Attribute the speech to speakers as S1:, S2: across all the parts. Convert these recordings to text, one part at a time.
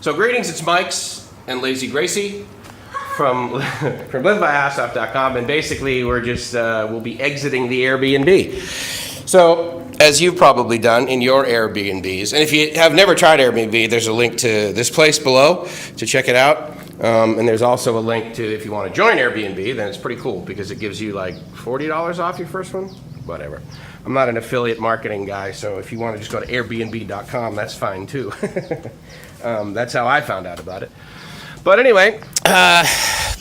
S1: So greetings, it's Mike's and Lazy Gracie from livebyassoff.com, and basically we're just we'll be exiting the Airbnb. So as you've probably done in your Airbnbs, and if you have never tried Airbnb, there's a link to this place below to check it out. And there's also a link to, if you want to join Airbnb, then it's pretty cool because it gives you like $40 off your first one. Whatever. I'm not an affiliate marketing guy, so if you want to just go to airbnb.com, that's fine too. That's how I found out about it. But anyway,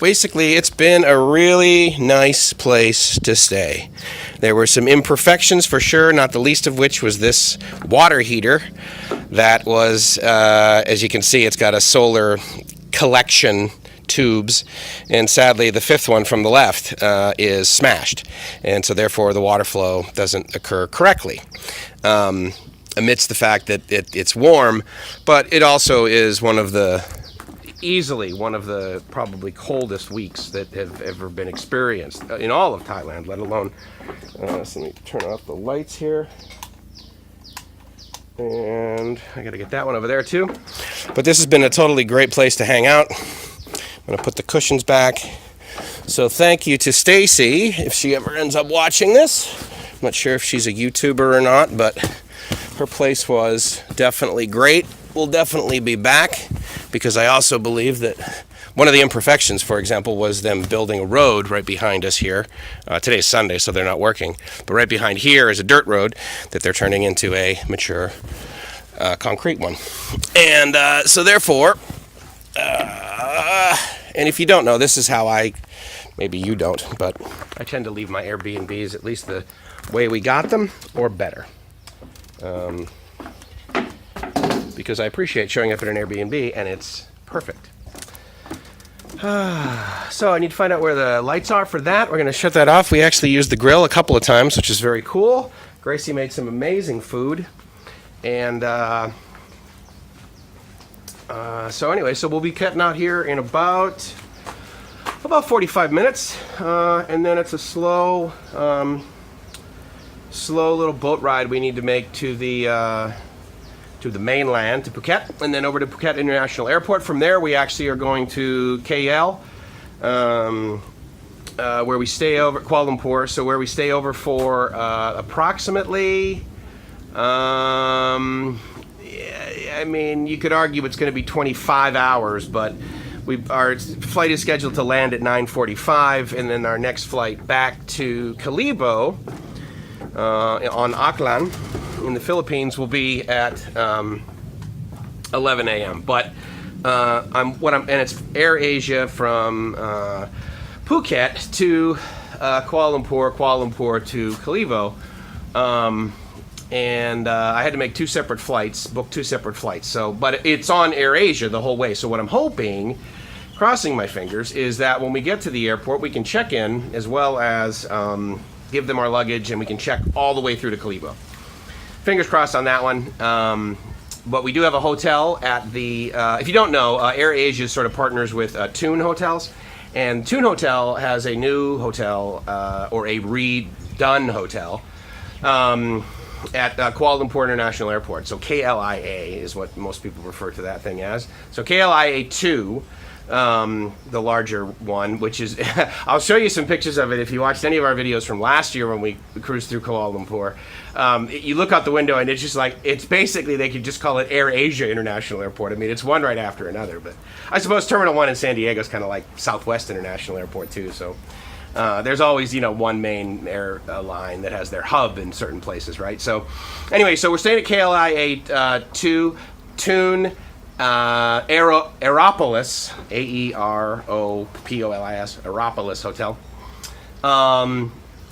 S1: basically it's been a really nice place to stay. There were some imperfections for sure, not the least of which was this water heater that was, as you can see, it's got a solar collection tubes, and sadly the fifth one from the left is smashed, and so therefore the water flow doesn't occur correctly, amidst the fact that it's warm, but it also is easily one of the probably coldest weeks that have ever been experienced in all of Thailand, let alone, so let me turn off the lights here. And I gotta get that one over there too. But this has been a totally great place to hang out. I'm going to put the cushions back. So thank you to Stacey, if she ever ends up watching this. I'm not sure if she's a YouTuber or not, but her place was definitely great. We'll definitely be back, because I also believe that one of the imperfections, for example, was them building a road right behind us here. Today's Sunday, so they're not working. But right behind here is a dirt road that they're turning into a mature concrete one. And so therefore... and if you don't know, this is how maybe you don't, but I tend to leave my Airbnbs at least the way we got them, or better. Because I appreciate showing up at an Airbnb, and it's perfect. So I need to find out where the lights are for that. We're going to shut that off. We actually used the grill a couple of times, which is very cool. Gracie made some amazing food. And... so anyway, so we'll be cutting out here in about 45 minutes, and then it's a slow little boat ride we need to make to the mainland, to Phuket, and then over to Phuket International Airport. From there, we actually are going to KL, where we stay over, Kuala Lumpur, so where we stay over for approximately, I mean, you could argue it's going to be 25 hours, but our flight is scheduled to land at 9:45, and then our next flight back to KLO on Aklan in the Philippines will be at 11 a.m. But and it's Air Asia from Phuket to Kuala Lumpur to KLO. And I had to make book two separate flights. So, but it's on AirAsia the whole way. So what I'm hoping, crossing my fingers, is that when we get to the airport, we can check in as well as give them our luggage, and we can check all the way through to KLO. Fingers crossed on that one. But we do have a hotel at the, if you don't know, AirAsia sort of partners with Toon Hotels. And Toon Hotel has a new hotel, or a redone hotel, at Kuala Lumpur International Airport. So KLIA is what most people refer to that thing as. So KLIA 2, the larger one, which is, I'll show you some pictures of it if you watched any of our videos from last year when we cruised through Kuala Lumpur. You look out the window and it's just like, it's basically, they could just call it Air Asia International Airport. I mean, it's one right after another, but I suppose Terminal 1 in San Diego is kind of like Southwest International Airport too, so. There's always, one main airline that has their hub in certain places, right? So, anyway, so we're staying at KLIA 2, Toon, Aeropolis, Aeropolis, Aeropolis Hotel.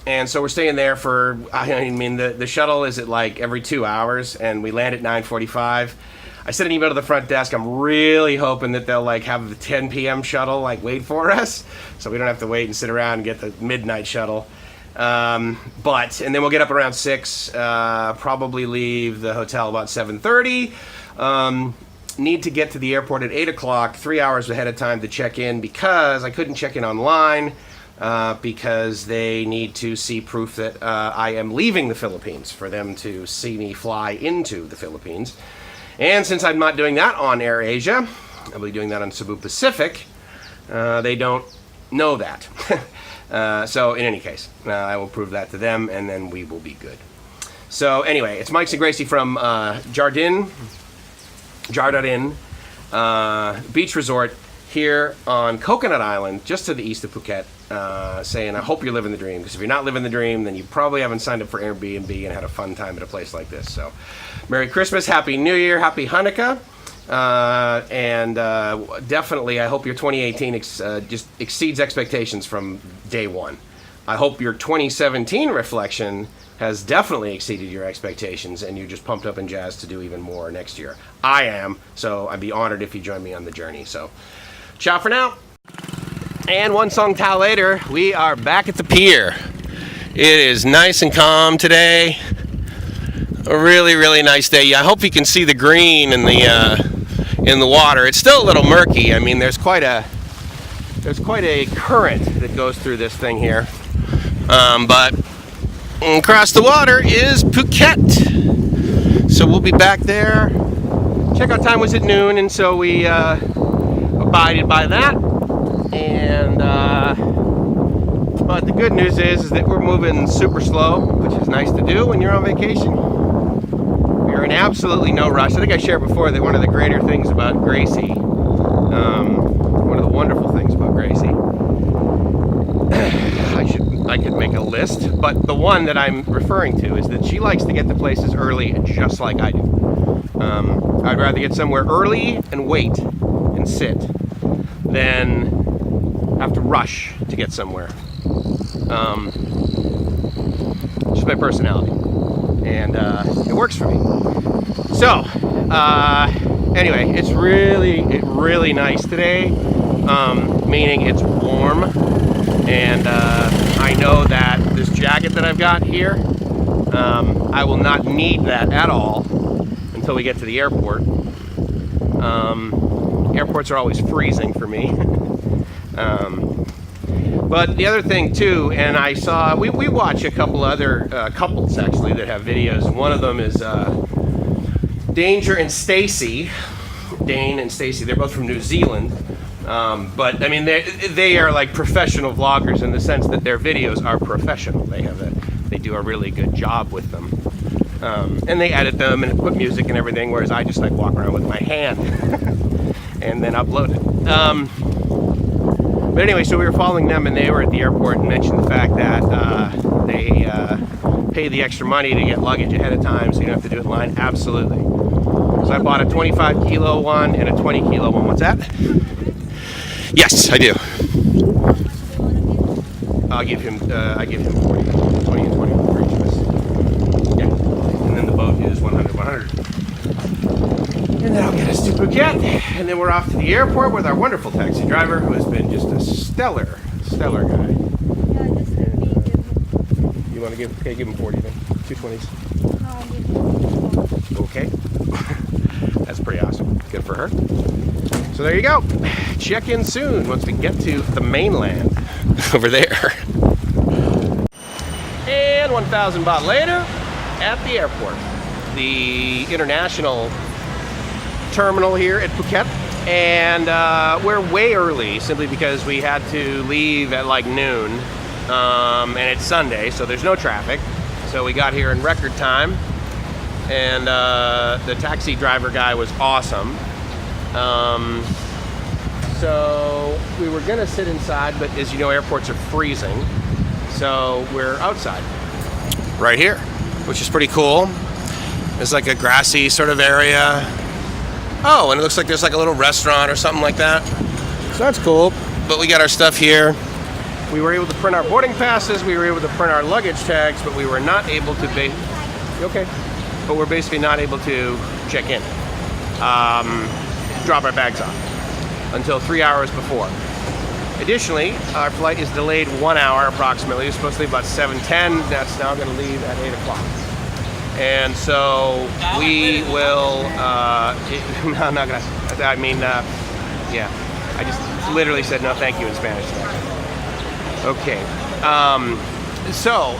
S1: And so we're staying there for, I mean, the shuttle is at like every 2 hours, and we land at 9:45. I sent an email to the front desk. I'm really hoping that they'll like have the 10 p.m. shuttle like wait for us, so we don't have to wait and sit around and get the midnight shuttle. And then we'll get up around 6, probably leave the hotel about 7:30. Need to get to the airport at 8 o'clock, 3 hours ahead of time to check in, because I couldn't check in online, because they need to see proof that I am leaving the Philippines for them to see me fly into the Philippines. And since I'm not doing that on AirAsia, I'll be doing that on Cebu Pacific. They don't know that. So in any case, I will prove that to them, and then we will be good. So anyway, it's Mike and Gracie from Jardin Beach Resort here on Coconut Island, just to the east of Phuket, saying I hope you're living the dream, because if you're not living the dream, then you probably haven't signed up for Airbnb and had a fun time at a place like this. So Merry Christmas, Happy New Year, Happy Hanukkah, and definitely I hope your 2018 just exceeds expectations from day one. I hope your 2017 reflection has definitely exceeded your expectations, and you're just pumped up and jazzed to do even more next year. I am, so I'd be honored if you join me on the journey. So, ciao for now. And one song towel later, we are back at the pier. It is nice and calm today. A really, really nice day. I hope you can see the green in the water. It's still a little murky. I mean, there's quite a current that goes through this thing here. But across the water is Phuket. So we'll be back there. Checkout time was at noon, and so we abided by that. And but the good news is that we're moving super slow, which is nice to do when you're on vacation. We're in absolutely no rush. I think I shared before that one of the greater things about Gracie, one of the wonderful things about Gracie, I could make a list, but the one that I'm referring to is that she likes to get to places early, just like I do. I'd rather get somewhere early and wait and sit than have to rush to get somewhere. Just my personality, and it works for me. So anyway, it's really nice today, meaning it's warm. And I know that this jacket that I've got here, I will not need that at all until we get to the airport. Airports are always freezing for me. But the other thing too, and I saw, we watch a couple other couples actually that have videos. One of them is Danger and Stacey. Dane and Stacey, they're both from New Zealand. But I mean, they are like professional vloggers in the sense that their videos are professional. They do a really good job with them, and they edit them and put music and everything. Whereas I just like walk around with my hand and then upload it. But anyway, so we were following them, and they were at the airport and mentioned the fact that they pay the extra money to get luggage ahead of time, so you don't have to do it in line. Absolutely. So I bought a 25 kilo one and a 20 kilo one. What's that? Yes, I do. I give him 40, 20 and 20 for each of us. Yeah, and then the boat is 100, 100. And that'll get us to Phuket, and then we're off to the airport with our wonderful taxi driver, who has been just a stellar guy.
S2: Yeah, just let me give him.
S1: You want to give? Okay, give him 40 then. 2 20s.
S2: No, I'll give him.
S1: Okay. That's pretty awesome. Good for her. So there you go. Check in soon once we get to the mainland over there. And 1,000 baht later at the airport, the international terminal here at Phuket. And we're way early simply because we had to leave at like noon. And it's Sunday, so there's no traffic. So we got here in record time. And the taxi driver guy was awesome. So we were gonna sit inside, but as you know, airports are freezing. So we're outside, right here, which is pretty cool. There's like a grassy sort of area. Oh, and it looks like there's like a little restaurant or something like that. So that's cool. But we got our stuff here. We were able to print our boarding passes. We were able to print our luggage tags, but we were not able to okay. But we're basically not able to check in, drop our bags off until 3 hours before. Additionally, our flight is delayed 1 hour approximately. It's supposed to leave about 7:10. That's now going to leave at 8 o'clock. And so we will, no, not gonna, I mean, yeah, I just literally said no thank you in Spanish. Okay. So,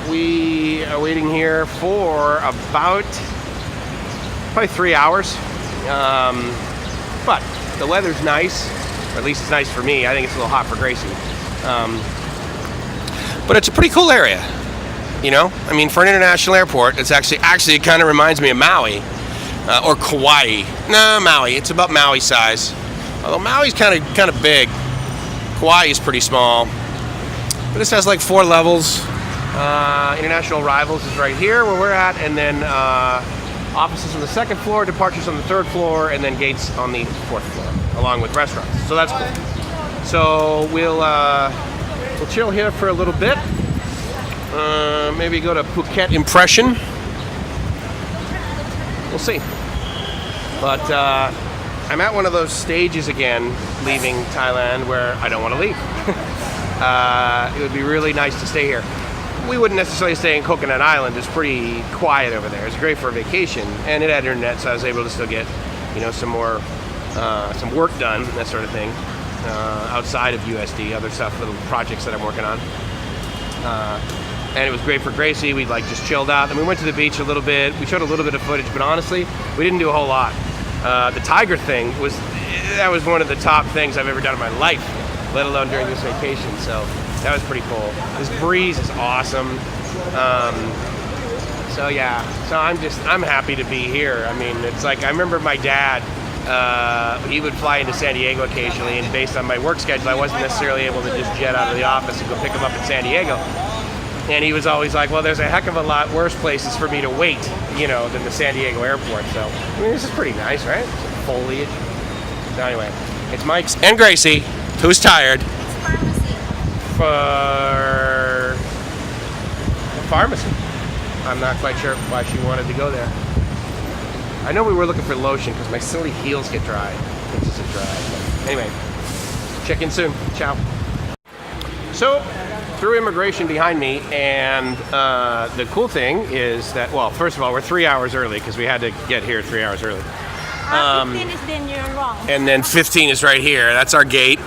S1: we are waiting here for about probably 3 hours, but The weather's nice, or at least it's nice for me. I think it's a little hot for Gracie. But it's a pretty cool area. You know, I mean, for an international airport, it's actually it kind of reminds me of Maui or Kauai. No, Maui. It's about Maui size. Although Maui's kind of big. Kauai is pretty small. But this has like 4 levels. International arrivals is right here where we're at, and then offices on the 2nd floor, departures on the 3rd floor, and then gates on the 4th floor, along with restaurants. So that's cool. So we'll chill here for a little bit. Maybe go to Phuket Impression. We'll see. But I'm at one of those stages again, leaving Thailand, where I don't want to leave. It would be really nice to stay here. We wouldn't necessarily stay in Coconut Island. It's pretty quiet over there. It's great for a vacation, and it had internet, so I was able to still get, some more, some work done, that sort of thing, outside of USD, other stuff, little projects that I'm working on. And it was great for Gracie. We just chilled out, and we went to the beach a little bit. We showed a little bit of footage, but honestly, we didn't do a whole lot. The tiger thing was one of the top things I've ever done in my life, let alone during this vacation. So that was pretty cool. This breeze is awesome. So I'm happy to be here. I mean, it's like I remember my dad. He would fly into San Diego occasionally, and based on my work schedule, I wasn't necessarily able to just jet out of the office and go pick him up in San Diego. And he was always like, well, there's a heck of a lot worse places for me to wait, than the San Diego airport. So, I mean, this is pretty nice, right? Some foliage. So anyway, it's Mike's and Gracie, who's tired.
S2: Pharmacy.
S1: For pharmacy. I'm not quite sure why she wanted to go there. I know we were looking for lotion because my silly heels get dry. Which isn't dry. But anyway, check in soon. Ciao. So, through immigration behind me, and the cool thing is that, well, first of all, we're 3 hours early because we had to get here 3 hours early.
S2: 15 is then you're wrong.
S1: And then 15 is right here. That's our gate.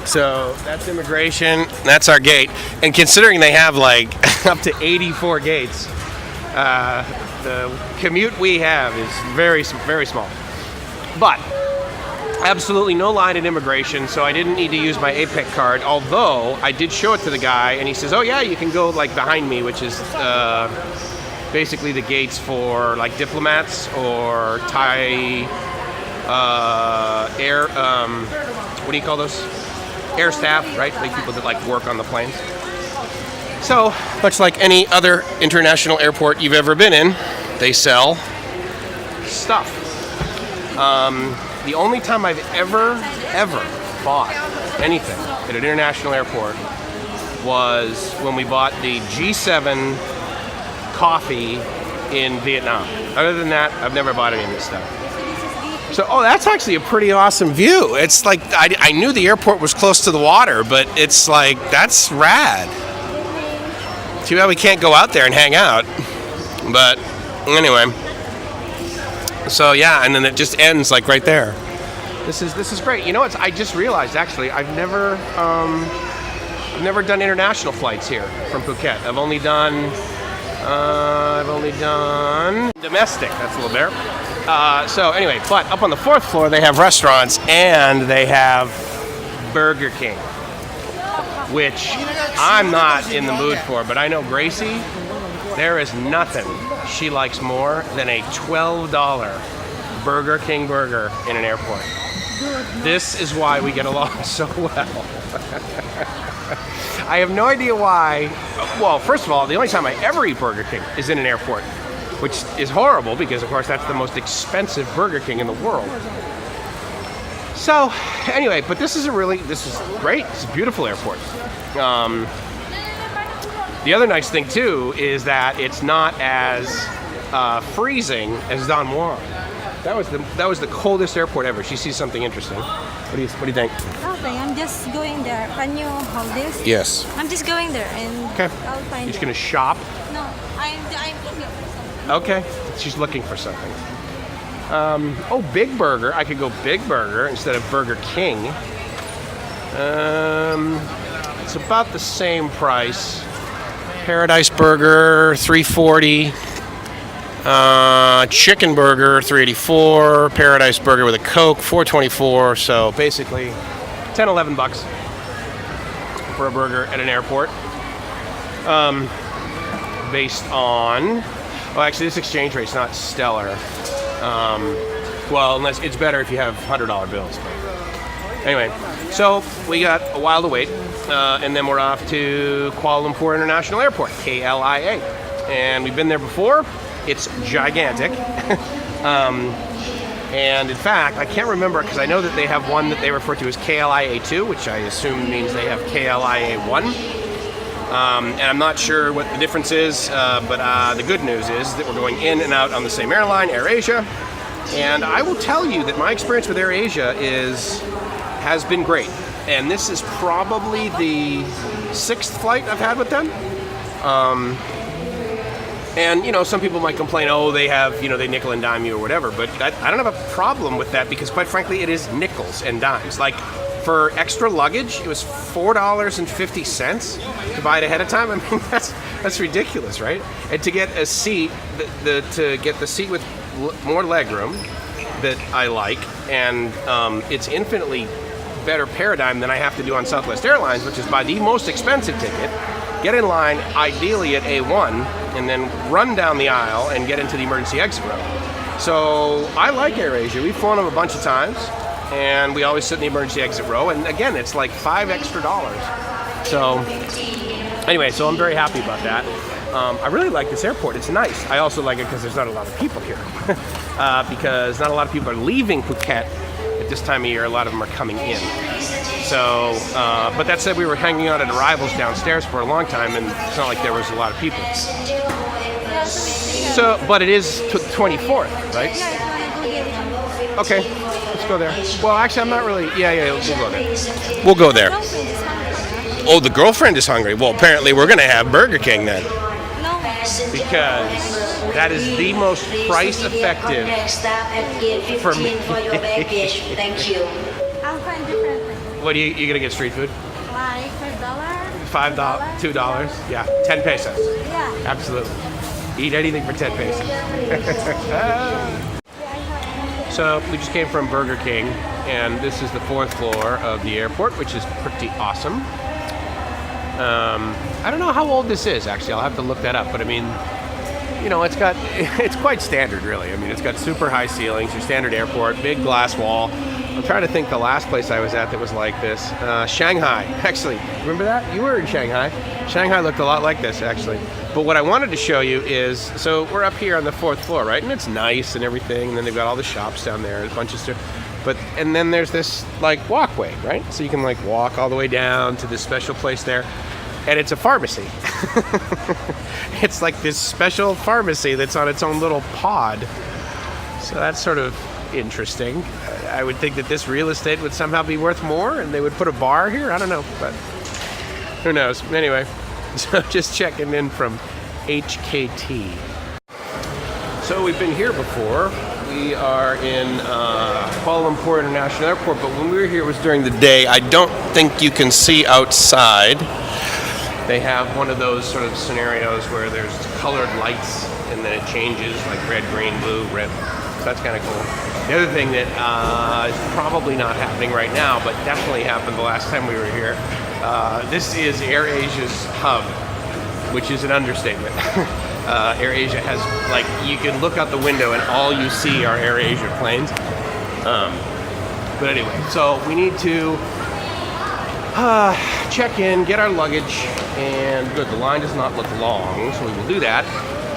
S1: So that's immigration. That's our gate. And considering they have up to 84 gates, the commute we have is very, very small. But absolutely no line at immigration, so I didn't need to use my APEC card, although I did show it to the guy, and he says, oh yeah, you can go behind me, which is basically the gates for diplomats or Thai air, what do you call those? Air staff, right? People that work on the planes. So, much like any other international airport you've ever been in, they sell stuff. The only time I've ever bought anything at an international airport was when we bought the G7 coffee in Vietnam. Other than that, I've never bought any of this stuff. So, that's actually a pretty awesome view. It's I knew the airport was close to the water, but it's that's rad. Too bad we can't go out there and hang out. But anyway. So yeah, and then it just ends right there. This is great. You know what? I just realized actually I've never done international flights here from Phuket. I've only done domestic. That's a little better. So anyway, but up on the 4th floor they have restaurants and they have Burger King, which I'm not in the mood for. But I know Gracie. There is nothing she likes more than a $12 Burger King burger in an airport. This is why we get along so well. I have no idea why. Well, first of all, the only time I ever eat Burger King is in an airport, which is horrible because, of course, that's the most expensive Burger King in the world. So, anyway, but this is great. It's a beautiful airport. The other nice thing too is that it's not as freezing as Don Juan. That was the coldest airport ever. She sees something interesting. What do you think?
S2: Nothing. I'm just going there. Can you hold this?
S1: Yes.
S2: I'm just going there and I'll find
S1: You're just
S2: it.
S1: gonna shop?
S2: No, I'm looking for something.
S1: Okay. She's looking for something. Big Burger. I could go Big Burger instead of Burger King. It's about the same price. Paradise Burger, $3.40. Chicken burger, $3.84. Paradise burger with a Coke, $4.24. So basically, $10-11 for a burger at an airport. Based on, well, actually, this exchange rate's not stellar. Well, unless it's better if you have $100 bills. But anyway, so we got a while to wait, and then we're off to Kuala Lumpur International Airport, KLIA, and we've been there before. It's gigantic. And in fact, I can't remember because I know that they have one that they refer to as KLIA 2, which I assume means they have KLIA 1. And I'm not sure what the difference is, but the good news is that we're going in and out on the same airline, AirAsia. And I will tell you that my experience with AirAsia has been great. And this is probably the 6th flight I've had with them. And, you know, some people might complain, oh, they have, you know, they nickel and dime you or whatever. But I don't have a problem with that because, quite frankly, it is nickels and dimes. Like, for extra luggage, it was $4.50 to buy it ahead of time. I mean, that's ridiculous, right? And to get a seat, to get the seat with more legroom that I like, and it's infinitely better paradigm than I have to do on Southwest Airlines, which is buy the most expensive ticket, get in line, ideally at A1, and then run down the aisle and get into the emergency exit row. So I like AirAsia. We've flown them a bunch of times, and we always sit in the emergency exit row. And again, it's like $5 extra. So anyway, so I'm very happy about that. I really like this airport. It's nice. I also like it because there's not a lot of people here. Because not a lot of people are leaving Phuket at this time of year. A lot of them are coming in. So, but that said, we were hanging out at arrivals downstairs for a long time, and it's not like there was a lot of people. So, but it is 24th, right? Okay, let's go there. Well, actually, I'm not really. Yeah, we'll go there. We'll go there. Oh, the girlfriend is hungry. Well, apparently we're gonna have Burger King then.
S2: No.
S1: Because that is the most price effective for me.
S3: Thank you.
S2: I'll find different.
S1: What are you gonna get? Street food?
S2: Like $5.
S1: $5, $2. Yeah, 10 pesos.
S2: Yeah.
S1: Absolutely. Eat anything for 10 pesos. So we just came from Burger King, and this is the 4th floor of the airport, which is pretty awesome. I don't know how old this is, actually. I'll have to look that up. But I mean, you know, it's quite standard, really. I mean, it's got super high ceilings, your standard airport, big glass wall. I'm trying to think the last place I was at that was like this. Shanghai, actually. Remember that? You were in Shanghai. Shanghai looked a lot like this, actually. But what I wanted to show you is, so we're up here on the 4th floor, right? And it's nice and everything. And then they've got all the shops down there, a bunch of stuff. And then there's this like walkway, right? So you can like walk all the way down to this special place there. And it's a pharmacy. It's like this special pharmacy that's on its own little pod. So that's sort of interesting. I would think that this real estate would somehow be worth more and they would put a bar here. I don't know, but who knows? Anyway, so just checking in from HKT. So we've been here before. We are in Kuala Lumpur International Airport, but when we were here it was during the day. I don't think you can see outside. They have one of those sort of scenarios where there's colored lights and then it changes like red, green, blue, red. So that's kind of cool. The other thing that is probably not happening right now, but definitely happened the last time we were here, this is AirAsia's hub, which is an understatement. AirAsia has, like, you can look out the window and all you see are AirAsia planes. But anyway, so we need to check in, get our luggage, and good, the line does not look long, so we will do that.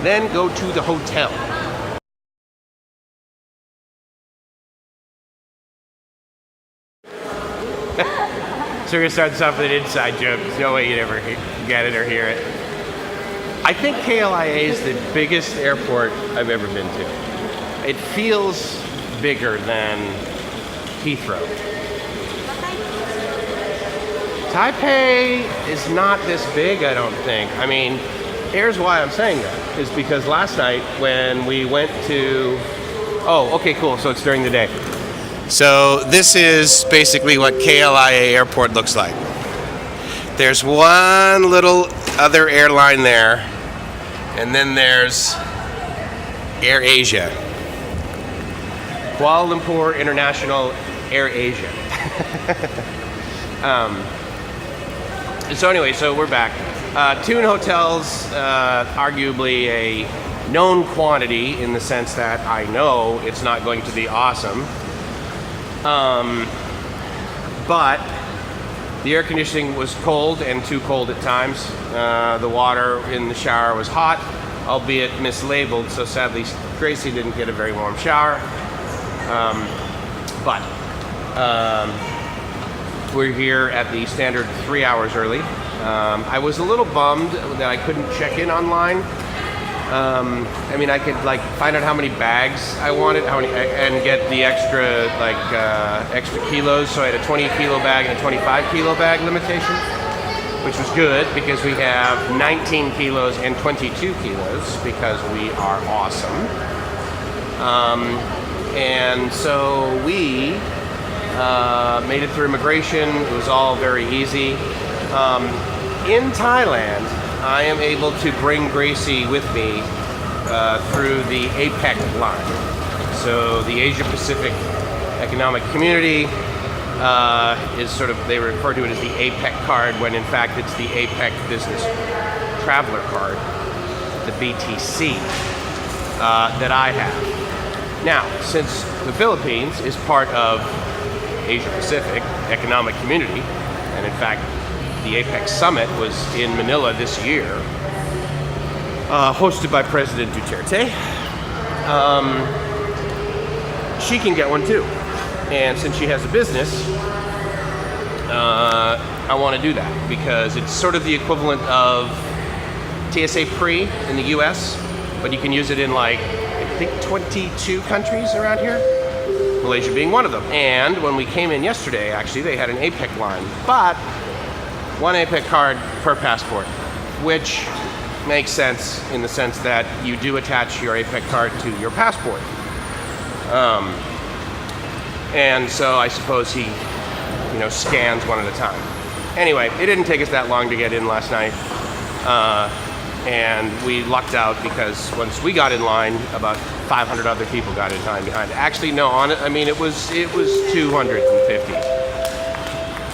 S1: Then go to the hotel. So we're gonna start this off with an inside joke. There's no way you'd ever get it or hear it. I think KLIA is the biggest airport I've ever been to. It feels bigger than Heathrow. Taipei is not this big, I don't think. I mean, here's why I'm saying that, is because last night when we went to, oh, okay, cool, so it's during the day. So this is basically what KLIA airport looks like. There's one little other airline there, and then there's AirAsia. Kuala Lumpur International AirAsia. So anyway, so we're back. Tune hotels, arguably a known quantity in the sense that I know it's not going to be awesome. But the air conditioning was cold and too cold at times. The water in the shower was hot, albeit mislabeled, so sadly Gracie didn't get a very warm shower. But we're here at the standard 3 hours early. I was a little bummed that I couldn't check in online. I mean, I could like find out how many bags I wanted, and get the extra extra kilos. So I had a 20 kilo bag and a 25 kilo bag limitation, which was good because we have 19 kilos and 22 kilos because we are awesome. And so we made it through immigration. It was all very easy. In Thailand, I am able to bring Gracie with me through the APEC line. So the Asia Pacific Economic Community is sort of, they refer to it as the APEC card, when in fact it's the APEC Business Traveler Card, the BTC, that I have. Now, since the Philippines is part of Asia Pacific Economic Community, and in fact the APEC Summit was in Manila this year, hosted by President Duterte, she can get one too. And since she has a business, I want to do that because it's sort of the equivalent of TSA Pre in the US, but you can use it in like, I think 22 countries around here, Malaysia being one of them. And when we came in yesterday, actually, they had an APEC line, but one APEC card per passport, which makes sense in the sense that you do attach your APEC card to your passport. And so I suppose he, scans one at a time. Anyway, it didn't take us that long to get in last night. And we lucked out because once we got in line, about 500 other people got in line behind. Actually, no, it was 250.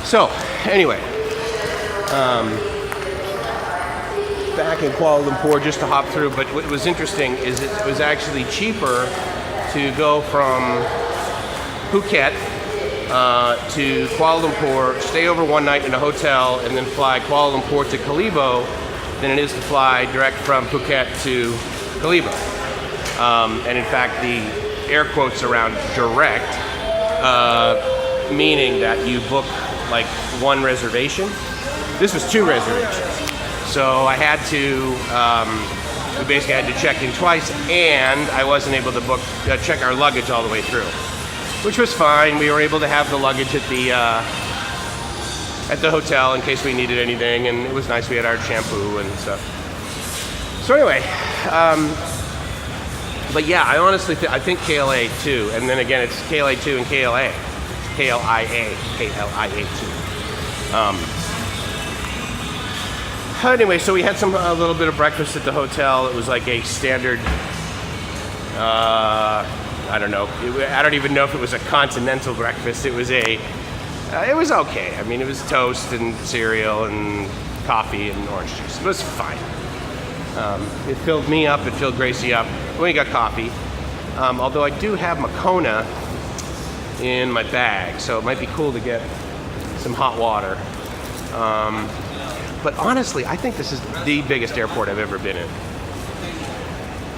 S1: So, anyway, back in Kuala Lumpur, just to hop through, but what was interesting is it was actually cheaper to go from Phuket to Kuala Lumpur, stay over one night in a hotel, and then fly Kuala Lumpur to KLO than it is to fly direct from Phuket to KLO. And in fact, the air quotes around direct, meaning that you book like one reservation. This was two reservations. So I had to, we basically had to check in twice, and I wasn't able to check our luggage all the way through, which was fine. We were able to have the luggage at the hotel in case we needed anything, and it was nice. We had our shampoo and stuff. So anyway, but yeah, I honestly I think KLA too, and then again it's KLA 2 and KLA, KLIA 2. Anyway, so we had a little bit of breakfast at the hotel. It was like a standard, I don't know. I don't even know if it was a continental breakfast. It was it was okay. I mean, it was toast and cereal and coffee and orange juice. It was fine. It filled me up. It filled Gracie up. We got coffee. Although I do have Makona in my bag, so it might be cool to get some hot water. But honestly, I think this is the biggest airport I've ever been in.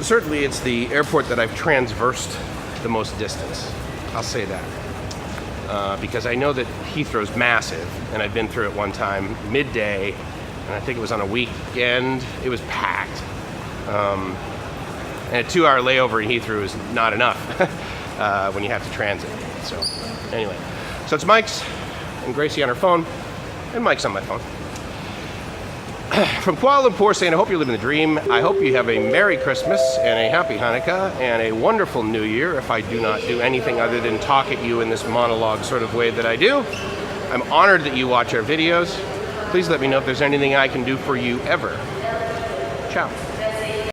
S1: Certainly, it's the airport that I've transversed the most distance. I'll say that. Because I know that Heathrow's massive, and I've been through it one time midday, and I think it was on a weekend. It was packed. And a 2-hour layover in Heathrow is not enough when you have to transit. So anyway, so it's Mike's and Gracie on her phone, and Mike's on my phone. From Kuala Lumpur saying, I hope you're living the dream. I hope you have a Merry Christmas and a Happy Hanukkah and a wonderful New Year, if I do not do anything other than talk at you in this monologue sort of way that I do. I'm honored that you watch our videos. Please let me know if there's anything I can do for you ever. Ciao.